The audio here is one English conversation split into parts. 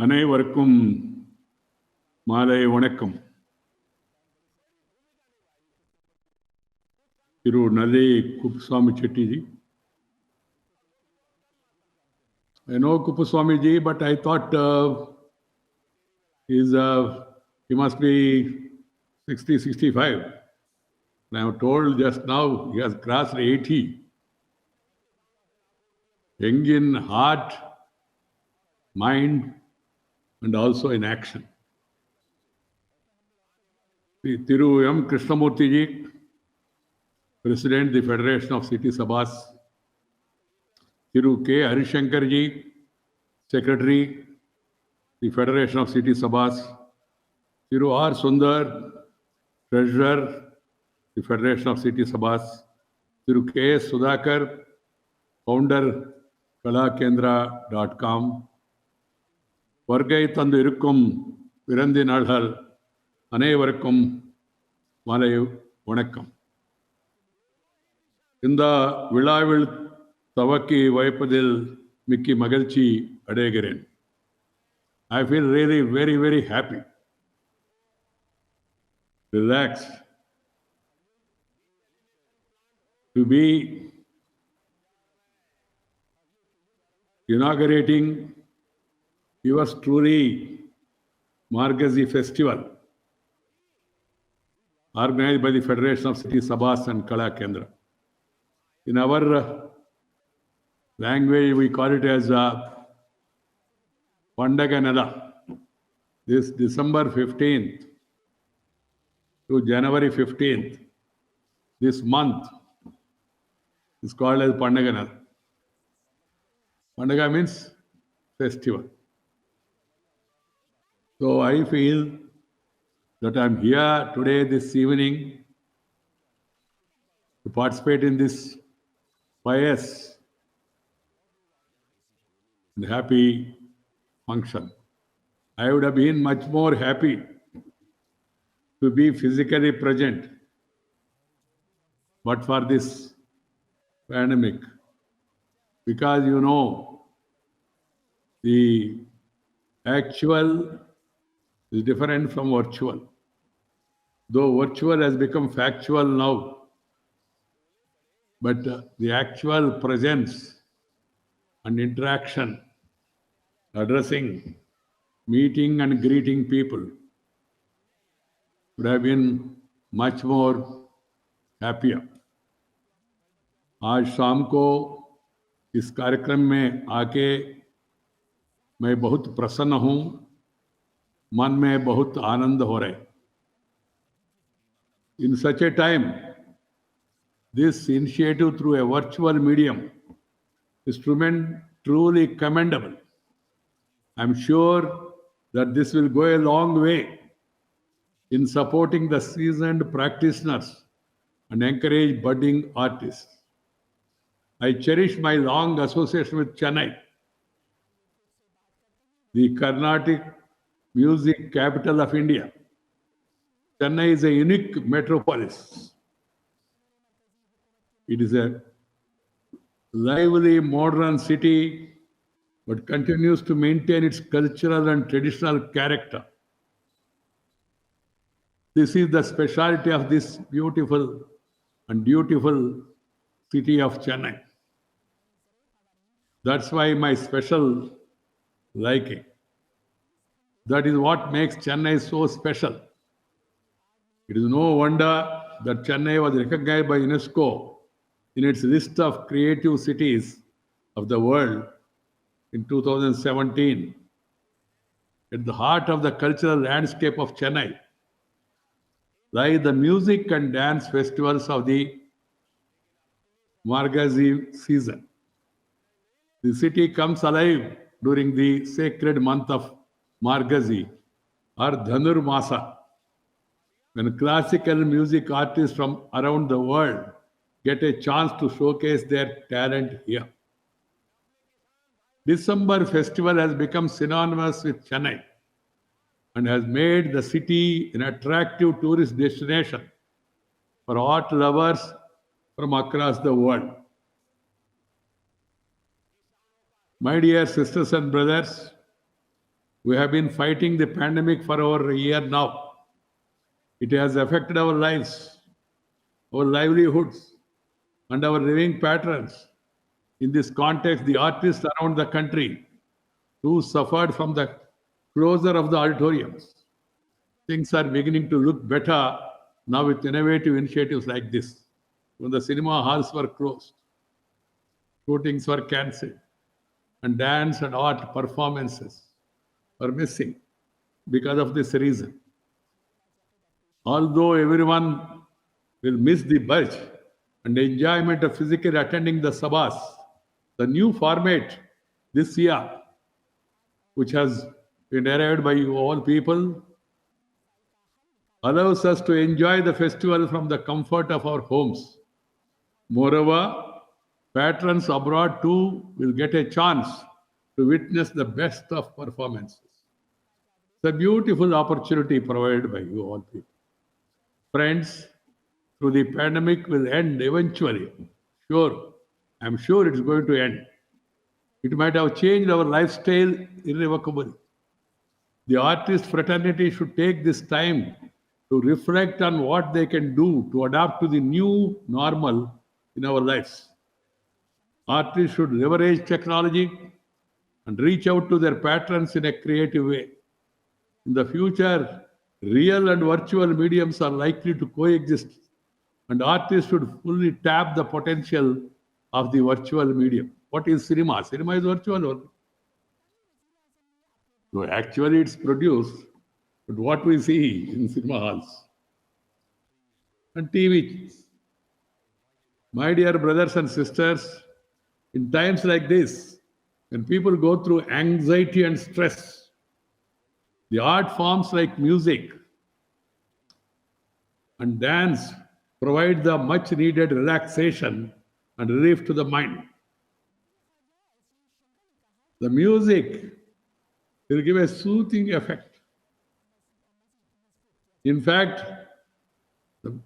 அனைவருக்கும் மாலை வணக்கம். திரு நல்லே Kuppusamy செட்டிஜி. I know Kuppuswamy ji, but I thought he must be 60, 65. And I was told just now he has crossed 80. Young in heart, mind, and also in action. Thiru M. Krishnamurthy ji, President, the Federation of City Sabhas. Thiru K. Harishankar ji, Secretary, the Federation of City Sabhas. Thiru R. Sundar, Treasurer, the Federation of City Sabhas. Thiru K. S. Sudhakar, Founder, kalakendra.com. வருகை தந்து இருக்கும் விருந்தினர்கள் அனைவருக்கும் மாலை வணக்கம். இந்த விழாவில் துவக்கி வைப்பதில் மிக்க மகிழ்ச்சி அடைகிறேன். I feel really very, very happy, relaxed to be inaugurating yours truly Margazi Festival, organized by the Federation of City Sabhas and Kala Kendra. In our language, we call it as Pandaganala. This December 15th to January 15th, this month is called as Pandaganala. Pandaga means festival. So I feel that I'm here today, this evening, to participate in this pious and happy function. I would have been much more happy to be physically present, but for this pandemic, because you know, the actual is different from virtual. Though virtual has become factual now, but the actual presence and interaction, addressing, meeting and greeting people would have been much more happier. आज शाम को इस कार्यक्रम में आके मैं बहुत प्रसन्न हूँ, मन में बहुत आनंद हो रहा है. In such a time, this initiative through a virtual medium is truly commendable. I'm sure that this will go a long way in supporting the seasoned practitioners and encourage budding artists. I cherish my long association with Chennai, the Carnatic music capital of India. Chennai is a unique metropolis. It is a lively modern city, but continues to maintain its cultural and traditional character. This is the specialty of this beautiful and dutiful city of Chennai. That's why my special liking. That is what makes Chennai so special. It is no wonder that Chennai was recognized by UNESCO in its list of creative cities of the world in 2017. At the heart of the cultural landscape of Chennai lie the music and dance festivals of the Margazi season. The city comes alive during the sacred month of Margazi or Dhanur Masa, when classical music artists from around the world get a chance to showcase their talent here. December festival has become synonymous with Chennai and has made the city an attractive tourist destination for art lovers from across the world. My dear sisters and brothers, We have been fighting the pandemic for over a year now. It has affected our lives, our livelihoods, and our living patterns. In this context, the artists around the country who suffered from the closure of the auditoriums, things are beginning to look better now with innovative initiatives like this. When the cinema halls were closed, shootings were cancelled, and dance and art performances were missing because of this reason. Although everyone will miss the buzz and enjoyment of physically attending the sabhas, the new format this year, which has been arrived by all people, allows us to enjoy the festival from the comfort of our homes. Moreover, patrons abroad too will get a chance to witness the best of performances. It's a beautiful opportunity provided by you all people. Friends, through the pandemic will end eventually. Sure, I'm sure it's going to end. It might have changed our lifestyle irrevocably. The artist fraternity should take this time to reflect on what they can do to adapt to the new normal in our lives. Artists should leverage technology and reach out to their patrons in a creative way. In the future, real and virtual mediums are likely to coexist, and artists should fully tap the potential of the virtual medium. What is cinema? Cinema is virtual only. So actually it's produced, but what we see in cinema halls and TV. My dear brothers and sisters, in times like this, when people go through anxiety and stress, the art forms like music and dance provide the much needed relaxation and relief to the mind. The music will give a soothing effect. In fact,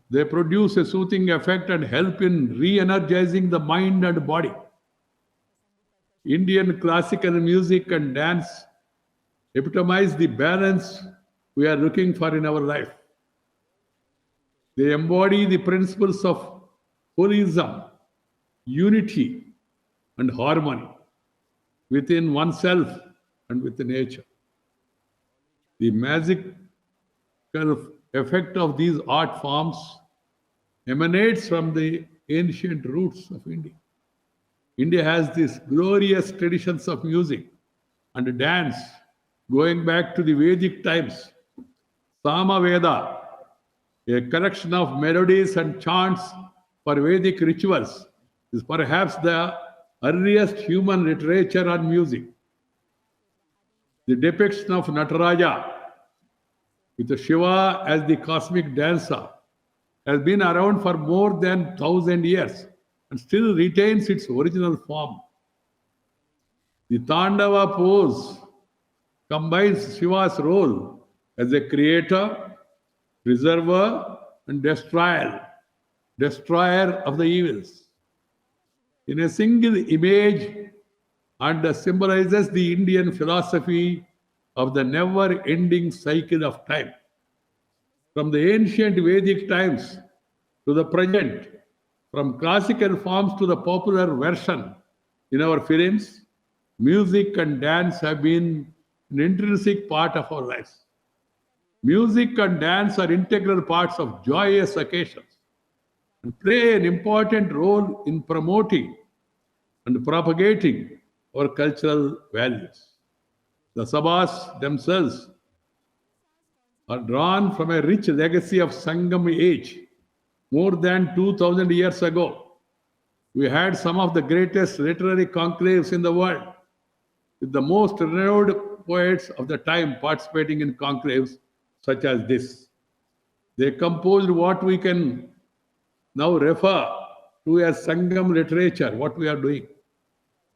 they produce a soothing effect and help in re-energizing the mind and body. Indian classical music and dance epitomize the balance we are looking for in our life. They embody the principles of holism, unity, and harmony within oneself and with nature. The magical effect of these art forms emanates from the ancient roots of India. India has these glorious traditions of music and dance going back to the Vedic times. Samaveda, a collection of melodies and chants for Vedic rituals, is perhaps the earliest human literature on music. The depiction of Nataraja with Shiva as the cosmic dancer has been around for more than 1,000 years and still retains its original form. The Tandava pose combines Shiva's role as a creator, preserver, and destroyer of the evils in a single image, and symbolizes the Indian philosophy of the never-ending cycle of time. From the ancient Vedic times to the present, from classical forms to the popular version in our films, music and dance have been an intrinsic part of our lives. Music and dance are integral parts of joyous occasions and play an important role in promoting and propagating our cultural values. The sabhas themselves are drawn from a rich legacy of Sangam age. More than 2,000 years ago, we had some of the greatest literary conclaves in the world, with the most renowned poets of the time participating in conclaves such as this. They composed what we can now refer to as Sangam literature, what we are doing.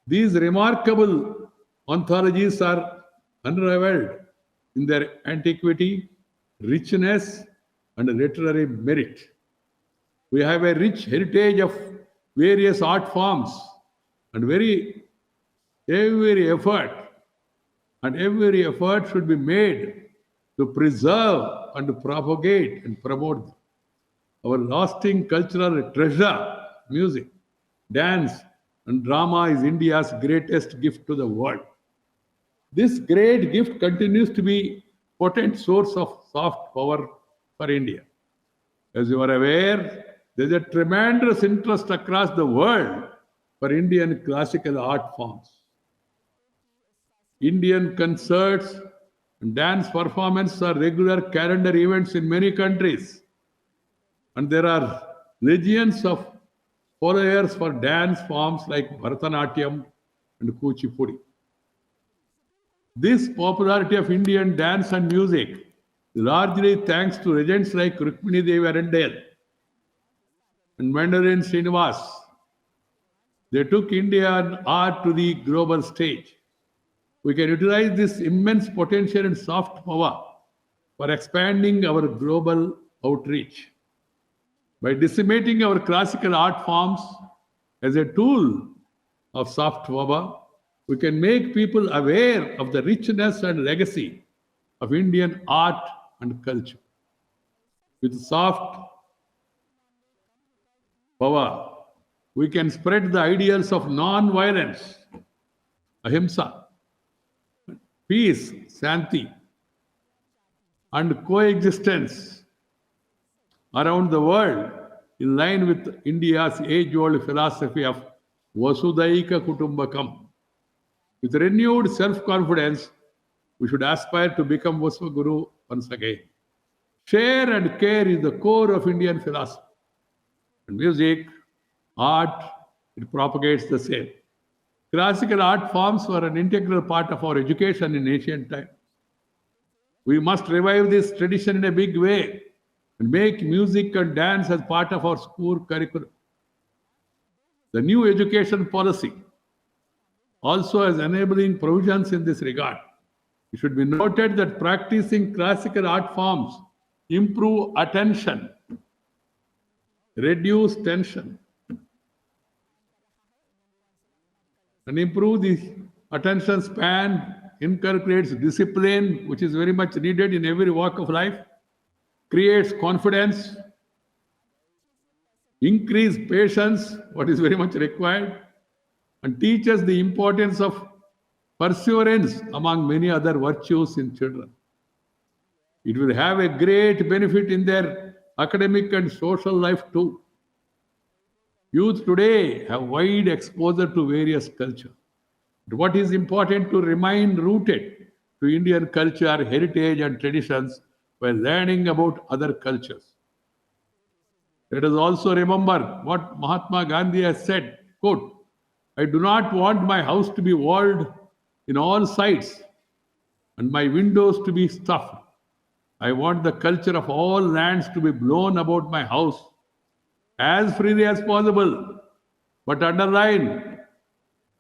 These remarkable anthologies are unrivaled in their antiquity, richness, and literary merit. We have a rich heritage of various art forms, and every effort and every effort should be made to preserve and propagate and promote our lasting cultural treasure. Music, dance, and drama is India's greatest gift to the world. This great gift continues to be potent source of soft power for India. As you are aware, there is a tremendous interest across the world for Indian classical art forms. Indian concerts and dance performances are regular calendar events in many countries, and there are legions of followers for dance forms like Bharatanatyam and Kuchipudi. This popularity of Indian dance and music is largely thanks to legends like Rukmini Devi Arundel and Mandarin Srinivas. They took Indian art to the global stage. We can utilize this immense potential and soft power for expanding our global outreach. By decimating our classical art forms as a tool of soft power, we can make people aware of the richness and legacy of Indian art and culture. With soft power, we can spread the ideals of non-violence, ahimsa, peace, shanti, and coexistence around the world in line with India's age-old philosophy of Vasudaika Kutumbakam. With renewed self-confidence, we should aspire to become Vasvaguru once again. Share and care is the core of Indian philosophy. And music, art, it propagates the same. Classical art forms were an integral part of our education in ancient times. We must revive this tradition in a big way and make music and dance as part of our school curriculum. The new education policy also has enabling provisions in this regard. It should be noted that practicing classical art forms improve attention, reduce tension, and improve the attention span, inculcates discipline, which is very much needed in every walk of life, creates confidence, increase patience, what is very much required, and teaches the importance of perseverance among many other virtues in children. It will have a great benefit in their academic and social life too. Youth today have wide exposure to various cultures. But what is important to remain rooted to Indian culture, heritage, and traditions while learning about other cultures. Let us also remember what Mahatma Gandhi has said, quote, I do not want my house to be walled in all sides and my windows to be stuffed. I want the culture of all lands to be blown about my house as freely as possible. But underline,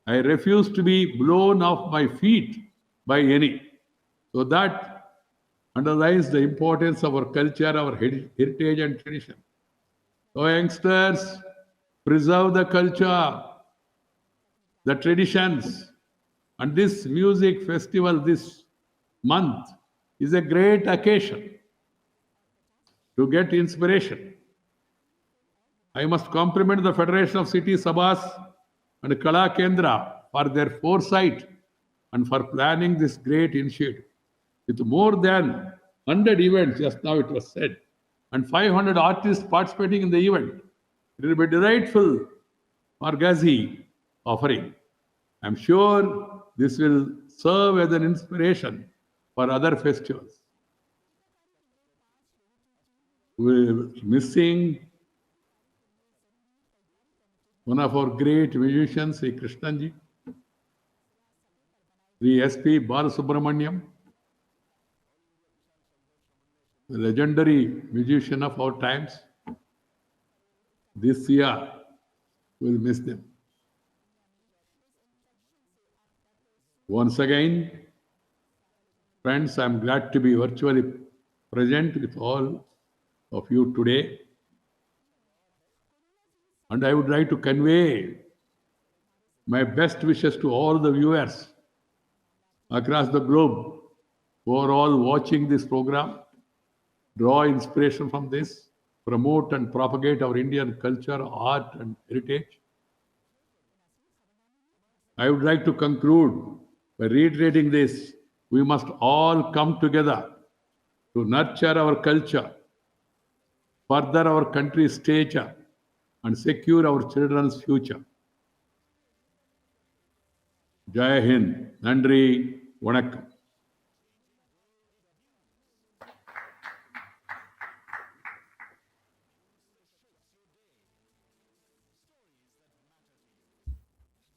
I refuse to be blown off my feet by any. So that underlines the importance of our culture, our heritage and tradition. So youngsters, preserve the culture, the traditions, and this music festival this month is a great occasion to get inspiration. I must compliment the Federation of City Sabhas and Kala Kendra for their foresight and for planning this great initiative. With more than 100 events, just now it was said, and 500 artists participating in the event, it will be delightful for Ghazi offering. I'm sure this will serve as an inspiration for other festivals. We're missing one of our great musicians, Sri Krishnanji, Sri S.P. Balasubramaniam, the legendary musician of our times. This year, we'll miss them. Once again, friends, I'm glad to be virtually present with all of you today. And I would like to convey my best wishes to all the viewers across the globe who are all watching this program. Draw inspiration from this, promote and propagate our Indian culture, art, and heritage. I would like to conclude by reiterating this. We must all come together to nurture our culture, further our country's stature, and secure our children's future. Jai Hind. Nandri. Vanakkam.